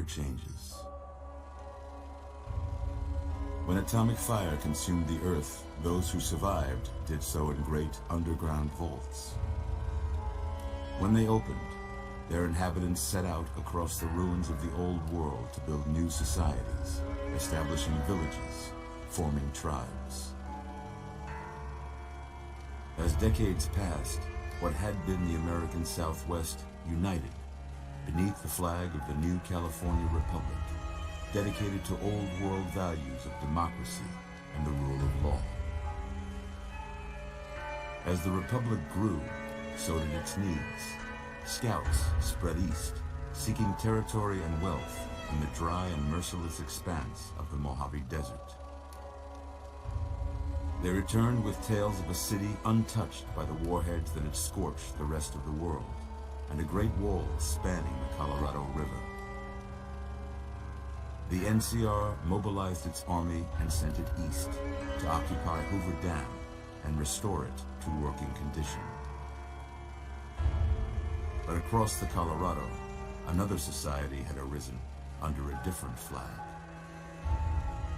changes. When atomic fire consumed the Earth, those who survived did so in great underground vaults. When they opened, their inhabitants set out across the ruins of the old world to build new societies, establishing villages, forming tribes. As decades passed, what had been the American Southwest united beneath the flag of the new California Republic, dedicated to old world values of democracy and the rule of law. As the Republic grew, so did its needs. Scouts spread east, seeking territory and wealth in the dry and merciless expanse of the Mojave Desert. They returned with tales of a city untouched by the warheads that had scorched the rest of the world, and a great wall spanning the Colorado River. The NCR mobilized its army and sent it east to occupy Hoover Dam and restore it to working condition. But across the Colorado, another society had arisen under a different flag.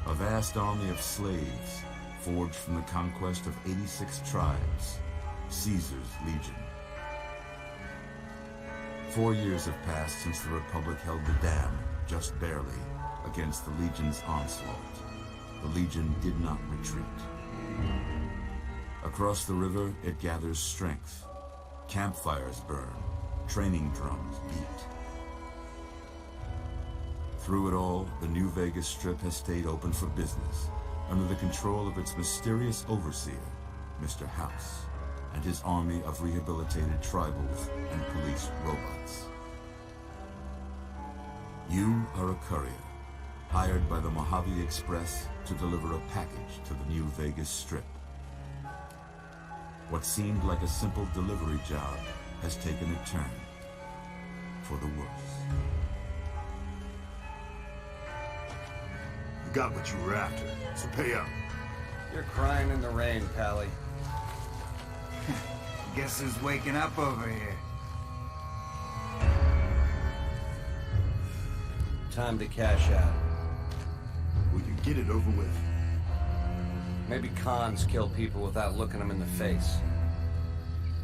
A vast army of slaves forged from the conquest of 86 tribes, Caesar's Legion. 4 years have passed since the Republic held the dam, just barely, against the Legion's onslaught. The Legion did not retreat. Across the river, it gathers strength. Campfires burn, training drums beat. Through it all, the New Vegas Strip has stayed open for business, under the control of its mysterious overseer, Mr. House, and his army of rehabilitated tribals and police robots. You are a courier, hired by the Mojave Express to deliver a package to the New Vegas Strip. What seemed like a simple delivery job has taken a turn for the worse. You got what you were after, so pay up. You're crying in the rain, Pally. Guess who's waking up over here? Time to cash out. Will you get it over with? Maybe cons kill people without looking them in the face.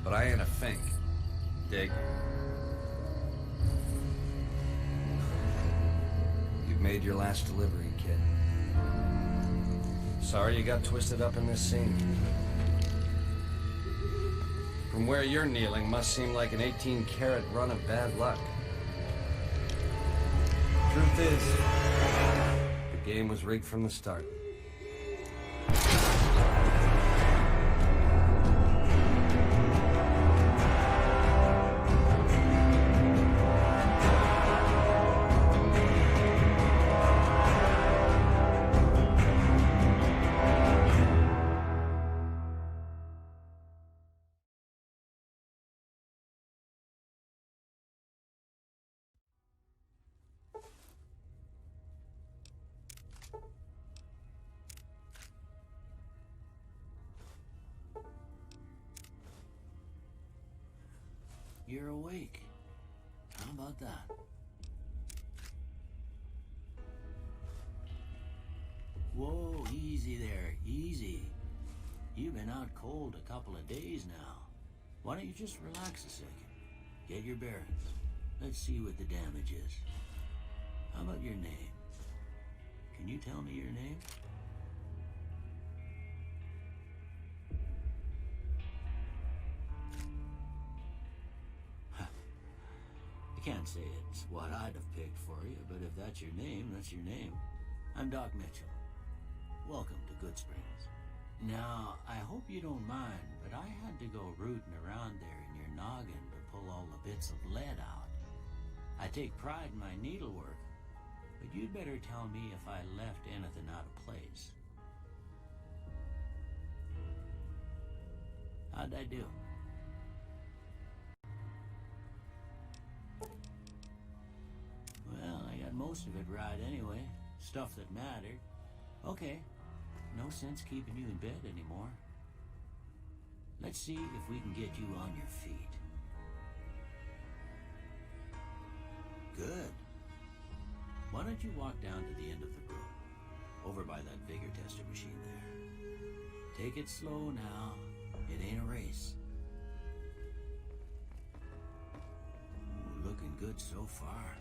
But I ain't a fink. Dig? You've made your last delivery, kid. Sorry you got twisted up in this scene. From where you're kneeling must seem like an 18-carat run of bad luck. Truth is, the game was rigged from the start. You're awake. How about that? Whoa, easy there, easy. You've been out cold a couple of days now. Why don't you just relax a second? Get your bearings. Let's see what the damage is. How about your name? Can you tell me your name? I can't say it's what I'd have picked for you, but if that's your name, that's your name. I'm Doc Mitchell. Welcome to Good Springs. Now, I hope you don't mind, but I had to go rooting around there in your noggin to pull all the bits of lead out. I take pride in my needlework, but you'd better tell me if I left anything out of place. How'd I do? Well, I got most of it right anyway. Stuff that mattered. Okay, no sense keeping you in bed anymore. Let's see if we can get you on your feet. Good. Why don't you walk down to the end of the room, over by that vigor tester machine there. Take it slow now. It ain't a race. Ooh, looking good so far.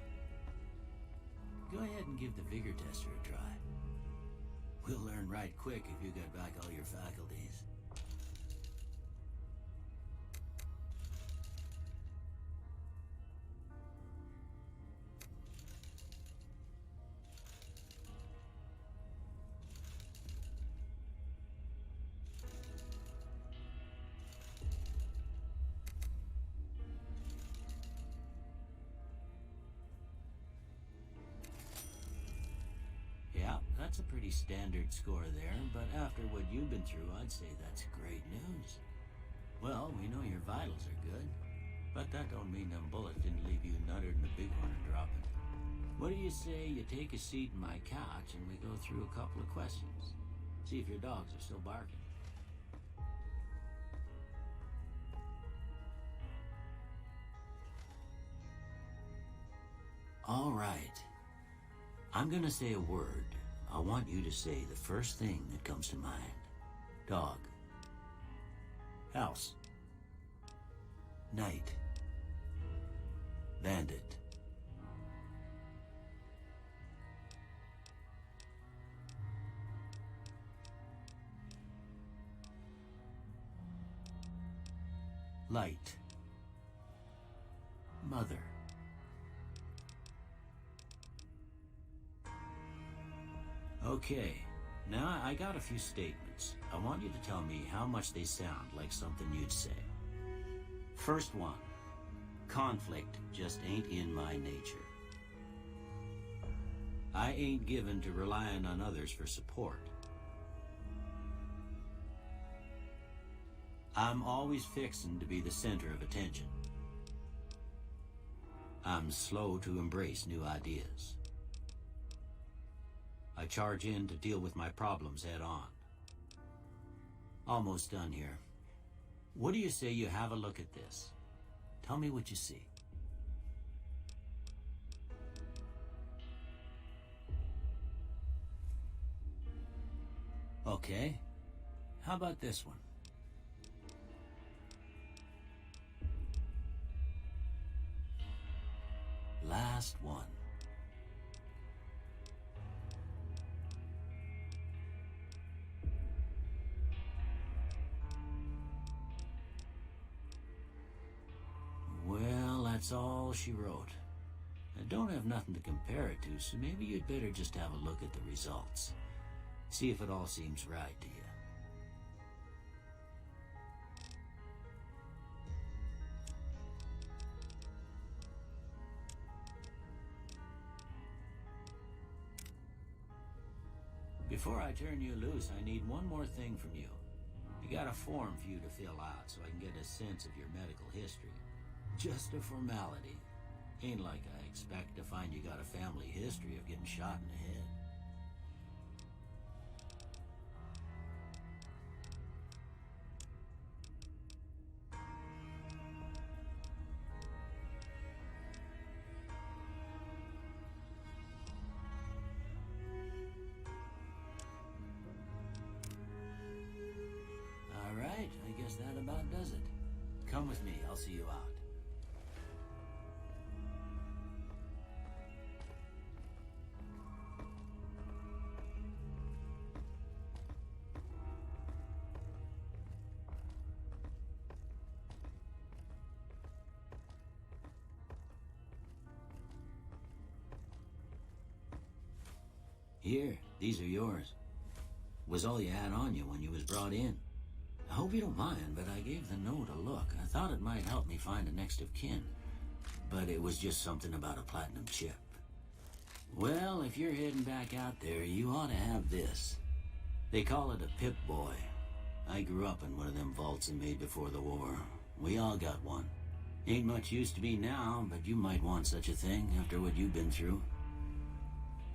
Go ahead and give the vigor tester a try. We'll learn right quick if you got back all your faculties. That's a pretty standard score there, but after what you've been through, I'd say that's great news. Well, we know your vitals are good, but that don't mean them bullets didn't leave you nuttered and the bighorn dropping. What do you say you take a seat in my couch and we go through a couple of questions? See if your dogs are still barking. All right. I'm gonna say a word. I want you to say the first thing that comes to mind. Dog. House. Night. Bandit. Light. Mother. Okay, now I got a few statements. I want you to tell me how much they sound like something you'd say. First one, conflict just ain't in my nature. I ain't given to relying on others for support. I'm always fixin' to be the center of attention. I'm slow to embrace new ideas. I charge in to deal with my problems head on. Almost done here. What do you say you have a look at this? Tell me what you see. Okay. How about this one? Last one. Well, that's all she wrote. I don't have nothing to compare it to, so maybe you'd better just have a look at the results. See if it all seems right to you. Before I turn you loose, I need one more thing from you. I got a form for you to fill out so I can get a sense of your medical history. Just a formality. Ain't like I expect to find you got a family history of getting shot in the head. All right, I guess that about does it. Come with me, I'll see you out. Here, these are yours. Was all you had on you when you was brought in. I hope you don't mind, but I gave the note a look. I thought it might help me find a next of kin. But it was just something about a platinum chip. Well, if you're heading back out there, you ought to have this. They call it a Pip-Boy. I grew up in one of them vaults they made before the war. We all got one. Ain't much use to me now, but you might want such a thing after what you've been through.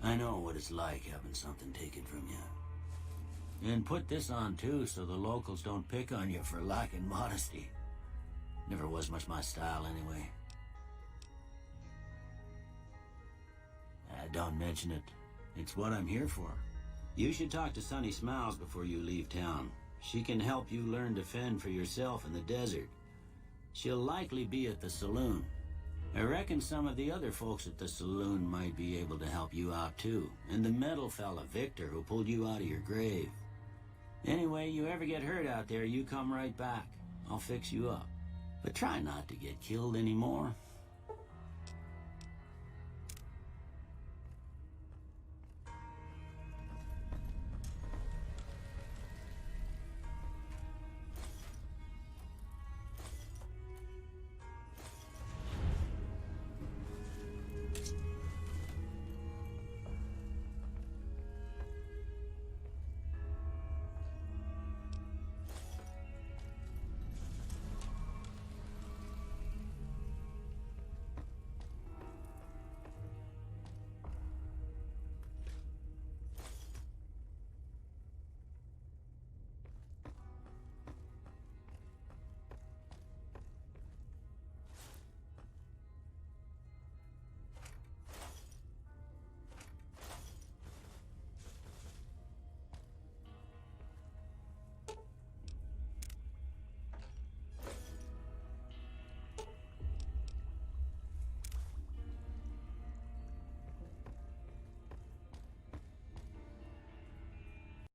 I know what it's like having something taken from you. And put this on too, so the locals don't pick on you for lacking modesty. Never was much my style anyway. don't mention it. It's what I'm here for. You should talk to Sunny Smiles before you leave town. She can help you learn to fend for yourself in the desert. She'll likely be at the saloon. I reckon some of the other folks at the saloon might be able to help you out too. And the metal fella, Victor, who pulled you out of your grave. Anyway, you ever get hurt out there, you come right back. I'll fix you up. But try not to get killed anymore.